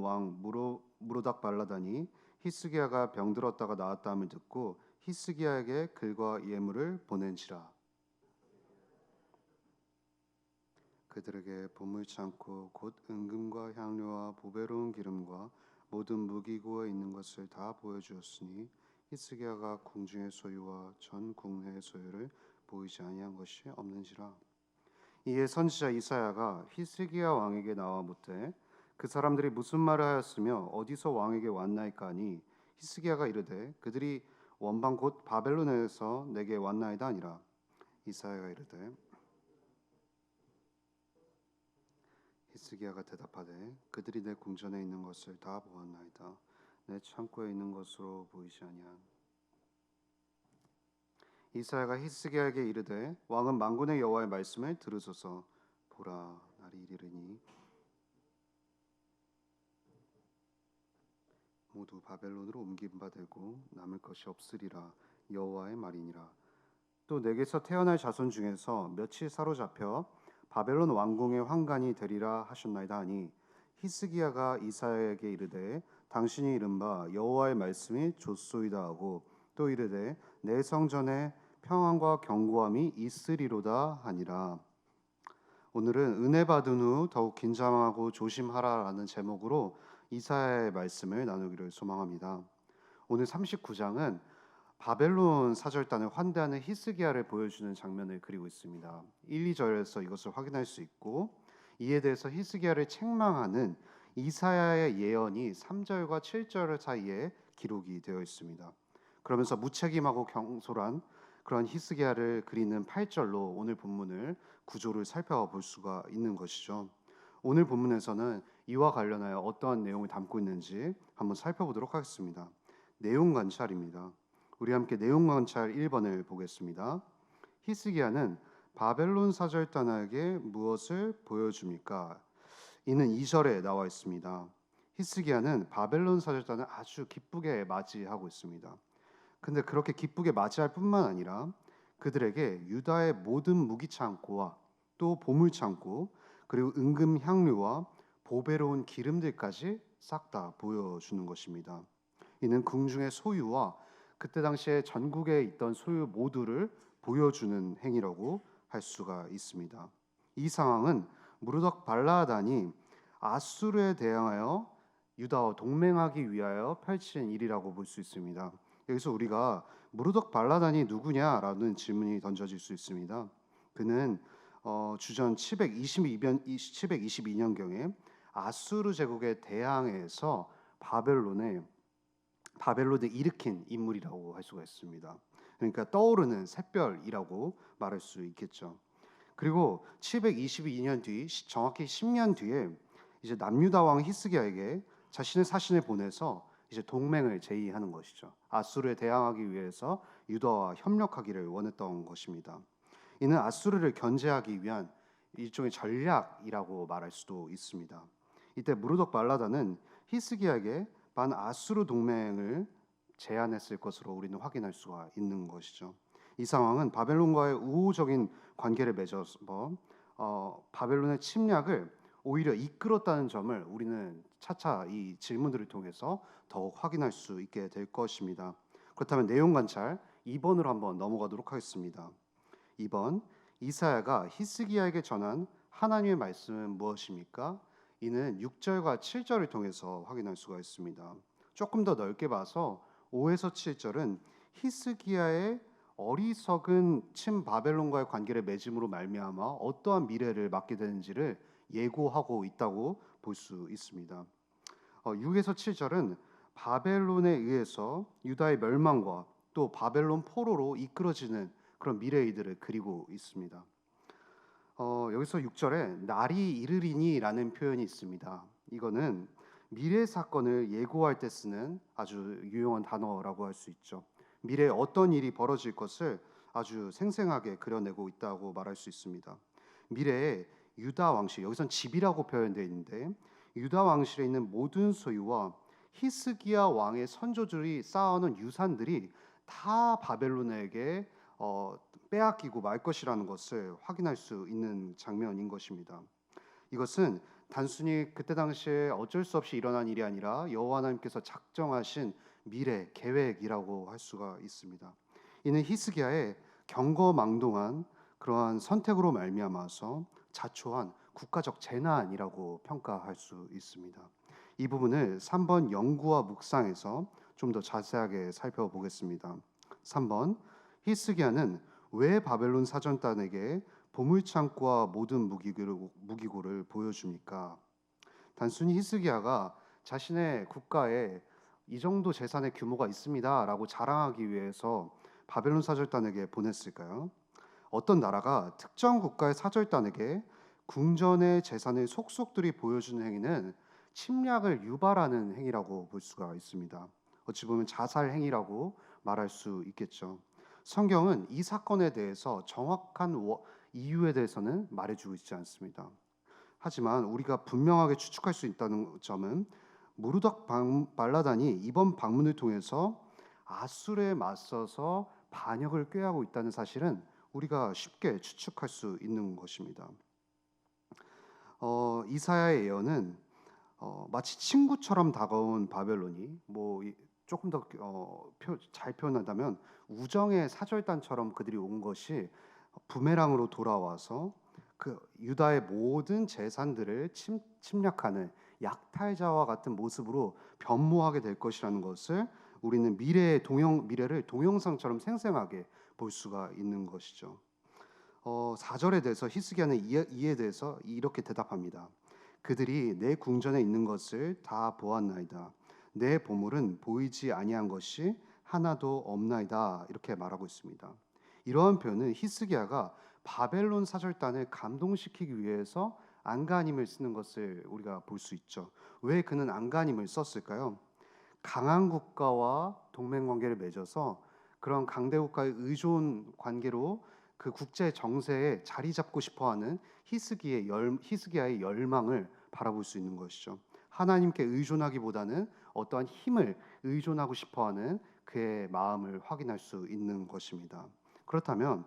왕 무로닥 발라단이 히스기야가 병들었다가 나았다 함을 듣고 히스기야에게 글과 예물을 보낸지라. 그들에게 보물창고 곧 은금과 향료와 보배로운 기름과 모든 무기고에 있는 것을 다 보여주었으니 히스기야가 궁중의 소유와 전 국내의 소유를 보이지 아니한 것이 없는지라. 이에 선지자 이사야가 히스기야 왕에게 나와 묻되 그 사람들이 무슨 말을 하였으며 어디서 왕에게 왔나이까 하니 히스기야가 이르되 그들이 원방 곧 바벨론에서 내게 왔나이다 하니라. 이사야가 이르되 히스기야가 대답하되 그들이 내 궁전에 있는 것을 다 보았나이다. 내 창고에 있는 것으로 보이지 아니한. 이사야가 히스기야에게 이르되 왕은 만군의 여호와의 말씀을 들으소서. 보라, 날이 이르리니 모두 바벨론으로 옮김바 되고 남을 것이 없으리라. 여호와의 말이니라. 또 내게서 태어날 자손 중에서 며칠 사로잡혀 바벨론 왕궁의 환관이 되리라 하셨나이다 하니 히스기야가 이사야에게 이르되 당신이 이른바 여호와의 말씀이 좋소이다 하고 또 이르되 내 성전에 평안과 견고함이 있으리로다 하니라. 오늘은 은혜 받은 후 더욱 긴장하고 조심하라라는 제목으로 이사야의 말씀을 나누기를 소망합니다. 오늘 39장은 바벨론 사절단을 환대하는 히스기야를 보여주는 장면을 그리고 있습니다. 1, 2절에서 이것을 확인할 수 있고 이에 대해서 히스기야를 책망하는 이사야의 예언이 3절과 7절 사이에 기록이 되어 있습니다. 그러면서 무책임하고 경솔한 그런 히스기야를 그리는 8절로 오늘 본문을 구조를 살펴볼 수가 있는 것이죠. 오늘 본문에서는 이와 관련하여 어떠한 내용을 담고 있는지 한번 살펴보도록 하겠습니다. 내용 관찰입니다. 우리 함께 내용 관찰 1번을 보겠습니다. 히스기야는 바벨론 사절단에게 무엇을 보여줍니까? 이는 2절에 나와 있습니다. 히스기야는 바벨론 사절단을 아주 기쁘게 맞이하고 있습니다. 근데 그렇게 기쁘게 맞이할 뿐만 아니라 그들에게 유다의 모든 무기 창고와 또 보물 창고 그리고 은금 향료와 보배로운 기름들까지 싹 다 보여주는 것입니다. 이는 궁중의 소유와 그때 당시에 전국에 있던 소유 모두를 보여주는 행위라고 할 수가 있습니다. 이 상황은 무르덕 발라단이 아수르에 대항하여 유다와 동맹하기 위하여 펼친 일이라고 볼 수 있습니다. 여기서 우리가 무르덕 발라단이 누구냐라는 질문이 던져질 수 있습니다. 그는 주전 722년경에 아수르 제국에 대항해서 바벨론을 일으킨 인물이라고 할 수가 있습니다. 그러니까 떠오르는 샛별이라고 말할 수 있겠죠. 그리고 722년 뒤, 정확히 10년 뒤에 이제 남유다 왕 히스기야에게 자신의 사신을 보내서 이제 동맹을 제의하는 것이죠. 아수르에 대항하기 위해서 유다와 협력하기를 원했던 것입니다. 이는 아수르를 견제하기 위한 일종의 전략이라고 말할 수도 있습니다. 이때 무르덕 발라단은 히스기야에게 반아수르 동맹을 제안했을 것으로 우리는 확인할 수가 있는 것이죠. 이 상황은 바벨론과의 우호적인 관계를 맺어서 바벨론의 침략을 오히려 이끌었다는 점을 우리는 차차 이 질문들을 통해서 더욱 확인할 수 있게 될 것입니다. 그렇다면 내용 관찰 2번으로 한번 넘어가도록 하겠습니다. 2번, 이사야가 히스기야에게 전한 하나님의 말씀은 무엇입니까? 이는 6절과 7절을 통해서 확인할 수가 있습니다. 조금 더 넓게 봐서 5에서 7절은 히스기야의 어리석은 친 바벨론과의 관계를 맺음으로 말미암아 어떠한 미래를 맞게 되는지를 예고하고 있다고 볼 수 있습니다. 6에서 7절은 바벨론에 의해서 유다의 멸망과 또 바벨론 포로로 이끌어지는 그런 미래의들을 그리고 있습니다. 여기서 6절에 날이 이르리니라는 표현이 있습니다. 이거는 미래 사건을 예고할 때 쓰는 아주 유용한 단어라고 할 수 있죠. 미래에 어떤 일이 벌어질 것을 아주 생생하게 그려내고 있다고 말할 수 있습니다. 미래에 유다 왕실, 여기선 집이라고 표현되어 있는데 유다 왕실에 있는 모든 소유와 히스기야 왕의 선조들이 쌓아놓은 유산들이 다 바벨론에게 빼앗기고 말 것이라는 것을 확인할 수 있는 장면인 것입니다. 이것은 단순히 그때 당시에 어쩔 수 없이 일어난 일이 아니라 여호와 하나님께서 작정하신 미래 계획이라고 할 수가 있습니다. 이는 히스기야의 경거망동한 그러한 선택으로 말미암아서 자초한 국가적 재난이라고 평가할 수 있습니다. 이 부분을 3번 연구와 묵상에서 좀 더 자세하게 살펴보겠습니다. 3번, 히스기야는 왜 바벨론 사절단에게 보물창고와 모든 무기고를 보여줍니까? 단순히 히스기야가 자신의 국가에 이 정도 재산의 규모가 있습니다라고 자랑하기 위해서 바벨론 사절단에게 보냈을까요? 어떤 나라가 특정 국가의 사절단에게 궁전의 재산을 속속들이 보여주는 행위는 침략을 유발하는 행위라고 볼 수가 있습니다. 어찌 보면 자살 행위라고 말할 수 있겠죠. 성경은 이 사건에 대해서 정확한 이유에 대해서는 말해주고 있지 않습니다. 하지만 우리가 분명하게 추측할 수 있다는 점은 무르덕 발라단이 이번 방문을 통해서 아수르에 맞서서 반역을 꾀하고 있다는 사실은 우리가 쉽게 추측할 수 있는 것입니다. 이사야의 예언은 마치 친구처럼 다가온 바벨론이 조금 더 잘 표현한다면 우정의 사절단처럼 그들이 온 것이 부메랑으로 돌아와서 그 유다의 모든 재산들을 침략하는 약탈자와 같은 모습으로 변모하게 될 것이라는 것을 우리는 미래를 동영상처럼 생생하게 볼 수가 있는 것이죠. 4절에 대해서 히스기야는 이에 대해서 이렇게 대답합니다. 그들이 내 궁전에 있는 것을 다 보았나이다. 내 보물은 보이지 아니한 것이 하나도 없나이다. 이렇게 말하고 있습니다. 이러한 표현은 히스기야가 바벨론 사절단을 감동시키기 위해서 안간힘을 쓰는 것을 우리가 볼 수 있죠. 왜 그는 안간힘을 썼을까요? 강한 국가와 동맹 관계를 맺어서 그런 강대 국가의 의존 관계로 그 국제 정세에 자리 잡고 싶어하는 히스기야의 열망을 바라볼 수 있는 것이죠. 하나님께 의존하기보다는 어떠한 힘을 의존하고 싶어하는 그의 마음을 확인할 수 있는 것입니다. 그렇다면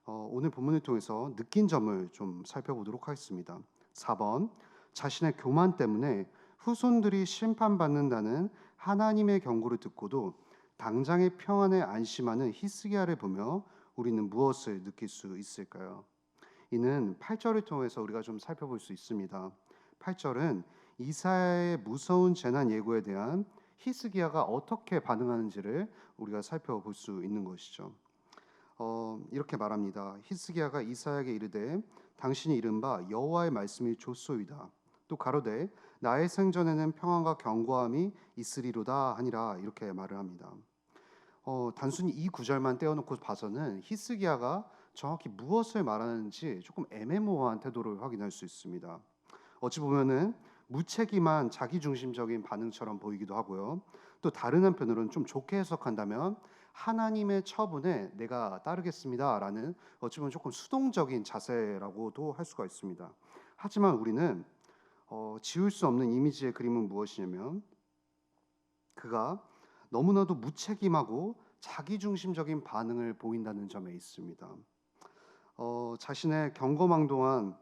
오늘 본문을 통해서 느낀 점을 좀 살펴보도록 하겠습니다. 4번, 자신의 교만 때문에 후손들이 심판받는다는 하나님의 경고를 듣고도 당장의 평안에 안심하는 히스기야를 보며 우리는 무엇을 느낄 수 있을까요? 이는 8절을 통해서 우리가 좀 살펴볼 수 있습니다. 8절은 이사야의 무서운 재난 예고에 대한 히스기야가 어떻게 반응하는지를 우리가 살펴볼 수 있는 것이죠. 이렇게 말합니다. 히스기야가 이사야에게 이르되 당신이 이른 바 여호와의 말씀이 좋소이다. 또 가로되 나의 생전에는 평안과 견고함이 있으리로다 하니라. 이렇게 말을 합니다. 단순히 이 구절만 떼어놓고 봐서는 히스기야가 정확히 무엇을 말하는지 조금 애매모호한 태도를 확인할 수 있습니다. 어찌 보면은 무책임한 자기중심적인 반응처럼 보이기도 하고요. 또 다른 한편으로는 좀 좋게 해석한다면 하나님의 처분에 내가 따르겠습니다라는 어찌 보면 조금 수동적인 자세라고도 할 수가 있습니다. 하지만 우리는 지울 수 없는 이미지의 그림은 무엇이냐면 그가 너무나도 무책임하고 자기중심적인 반응을 보인다는 점에 있습니다. 자신의 경거망동한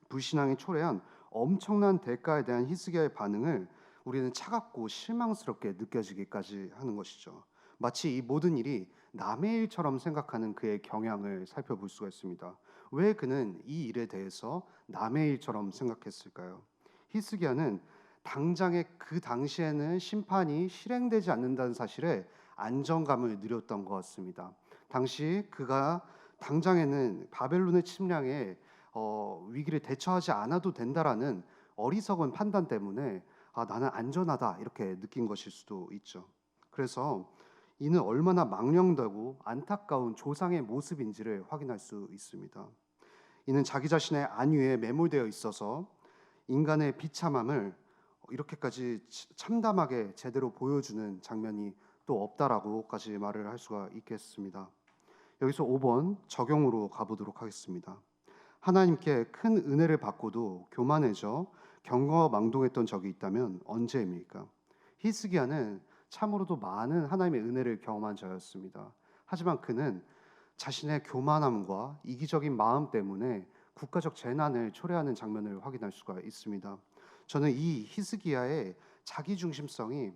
불신앙이 초래한 엄청난 대가에 대한 히스기야의 반응을 우리는 차갑고 실망스럽게 느껴지기까지 하는 것이죠. 마치 이 모든 일이 남의 일처럼 생각하는 그의 경향을 살펴볼 수가 있습니다. 왜 그는 이 일에 대해서 남의 일처럼 생각했을까요? 히스기야는 당장의 그 당시에는 심판이 실행되지 않는다는 사실에 안정감을 누렸던 것 같습니다. 당시 그가 당장에는 바벨론의 침략에 위기를 대처하지 않아도 된다라는 어리석은 판단 때문에 나는 안전하다 이렇게 느낀 것일 수도 있죠. 그래서 이는 얼마나 망령되고 안타까운 조상의 모습인지를 확인할 수 있습니다. 이는 자기 자신의 안위에 매몰되어 있어서 인간의 비참함을 이렇게까지 참담하게 제대로 보여주는 장면이 또 없다라고까지 말을 할 수가 있겠습니다. 여기서 5번 적용으로 가보도록 하겠습니다. 하나님께 큰 은혜를 받고도 교만해져 경거망동했던 적이 있다면 언제입니까? 히스기야는 참으로도 많은 하나님의 은혜를 경험한 자였습니다. 하지만 그는 자신의 교만함과 이기적인 마음 때문에 국가적 재난을 초래하는 장면을 확인할 수가 있습니다. 저는 이 히스기야의 자기 중심성이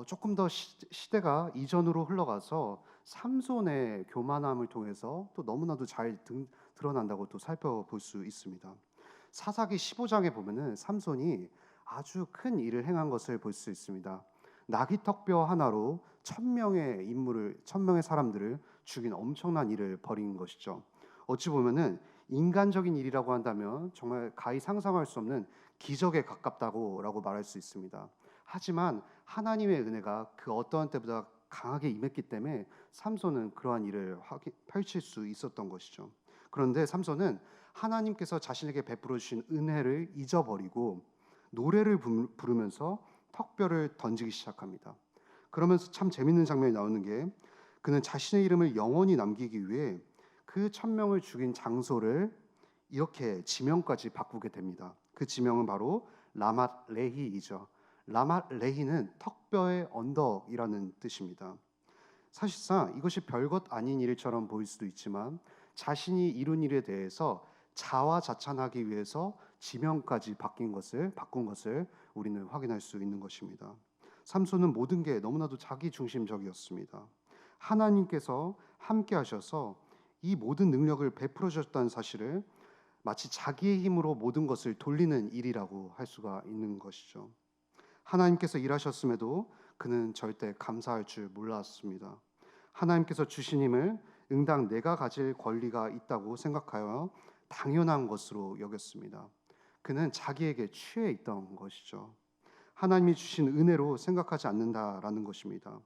조금 더 시대가 이전으로 흘러가서 삼손의 교만함을 통해서 또 너무나도 잘 드러난다고 또 살펴볼 수 있습니다. 사사기 15장에 보면은 삼손이 아주 큰 일을 행한 것을 볼 수 있습니다. 나귀턱뼈 하나로 1,000명의 사람들을 죽인 엄청난 일을 벌인 것이죠. 어찌 보면은 인간적인 일이라고 한다면 정말 가히 상상할 수 없는 기적에 가깝다고라고 말할 수 있습니다. 하지만 하나님의 은혜가 그 어떠한 때보다 강하게 임했기 때문에 삼손은 그러한 일을 펼칠 수 있었던 것이죠. 그런데 삼손은 하나님께서 자신에게 베풀어 주신 은혜를 잊어버리고 노래를 부르면서 턱뼈를 던지기 시작합니다. 그러면서 참 재밌는 장면이 나오는 게 그는 자신의 이름을 영원히 남기기 위해 그 1,000명을 죽인 장소를 이렇게 지명까지 바꾸게 됩니다. 그 지명은 바로 라맛 레히이죠. 라맛 레히는 턱뼈의 언덕이라는 뜻입니다. 사실상 이것이 별것 아닌 일처럼 보일 수도 있지만 자신이 이룬 일에 대해서 자화자찬하기 위해서 지명까지 바꾼 것을 우리는 확인할 수 있는 것입니다. 삼손은 모든 게 너무나도 자기 중심적이었습니다. 하나님께서 함께 하셔서 이 모든 능력을 베풀어 주셨다는 사실을 마치 자기의 힘으로 모든 것을 돌리는 일이라고 할 수가 있는 것이죠. 하나님께서 일하셨음에도 그는 절대 감사할 줄 몰랐습니다. 하나님께서 주신 힘을 응당 내가 가질 권리가 있다고 생각하여 당연한 것으로 여겼습니다. 그는 자기에게 취해 있던 것이죠. 하나님이 주신 은혜로 생각하지 않는다라는 것입니다.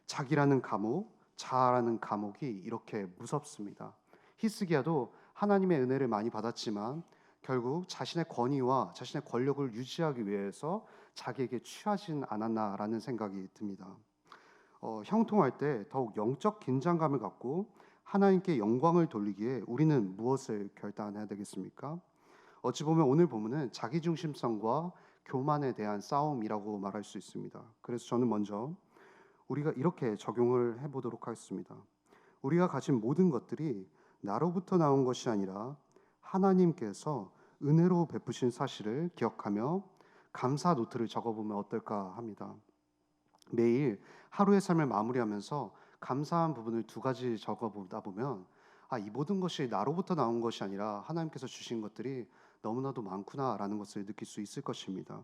자기라는 감옥, 자아라는 감옥이 이렇게 무섭습니다. 히스기야도 하나님의 은혜를 많이 받았지만 결국 자신의 권위와 자신의 권력을 유지하기 위해서 자기에게 취하진 않았나라는 생각이 듭니다. 형통할 때 더욱 영적 긴장감을 갖고 하나님께 영광을 돌리기에 우리는 무엇을 결단해야 되겠습니까? 어찌 보면 오늘 본문은 자기중심성과 교만에 대한 싸움이라고 말할 수 있습니다. 그래서 저는 먼저 우리가 이렇게 적용을 해보도록 하겠습니다. 우리가 가진 모든 것들이 나로부터 나온 것이 아니라 하나님께서 은혜로 베푸신 사실을 기억하며 감사 노트를 적어보면 어떨까 합니다. 매일 하루의 삶을 마무리하면서 감사한 부분을 2가지 적어보다 보면 이 모든 것이 나로부터 나온 것이 아니라 하나님께서 주신 것들이 너무나도 많구나라는 것을 느낄 수 있을 것입니다.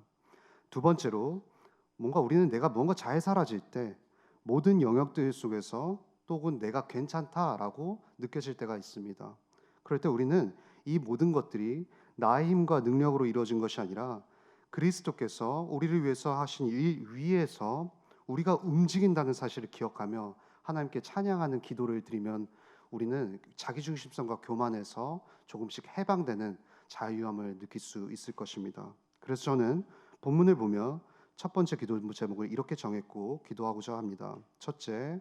2번째로 우리는 내가 뭔가 잘 살아질 때 모든 영역들 속에서 또 혹은 내가 괜찮다라고 느껴질 때가 있습니다. 그럴 때 우리는 이 모든 것들이 나의 힘과 능력으로 이루어진 것이 아니라 그리스도께서 우리를 위해서 하신 일 위에서 우리가 움직인다는 사실을 기억하며 하나님께 찬양하는 기도를 드리면 우리는 자기중심성과 교만에서 조금씩 해방되는 자유함을 느낄 수 있을 것입니다. 그래서 저는 본문을 보며 첫 번째 기도 제목을 이렇게 정했고 기도하고자 합니다. 첫째,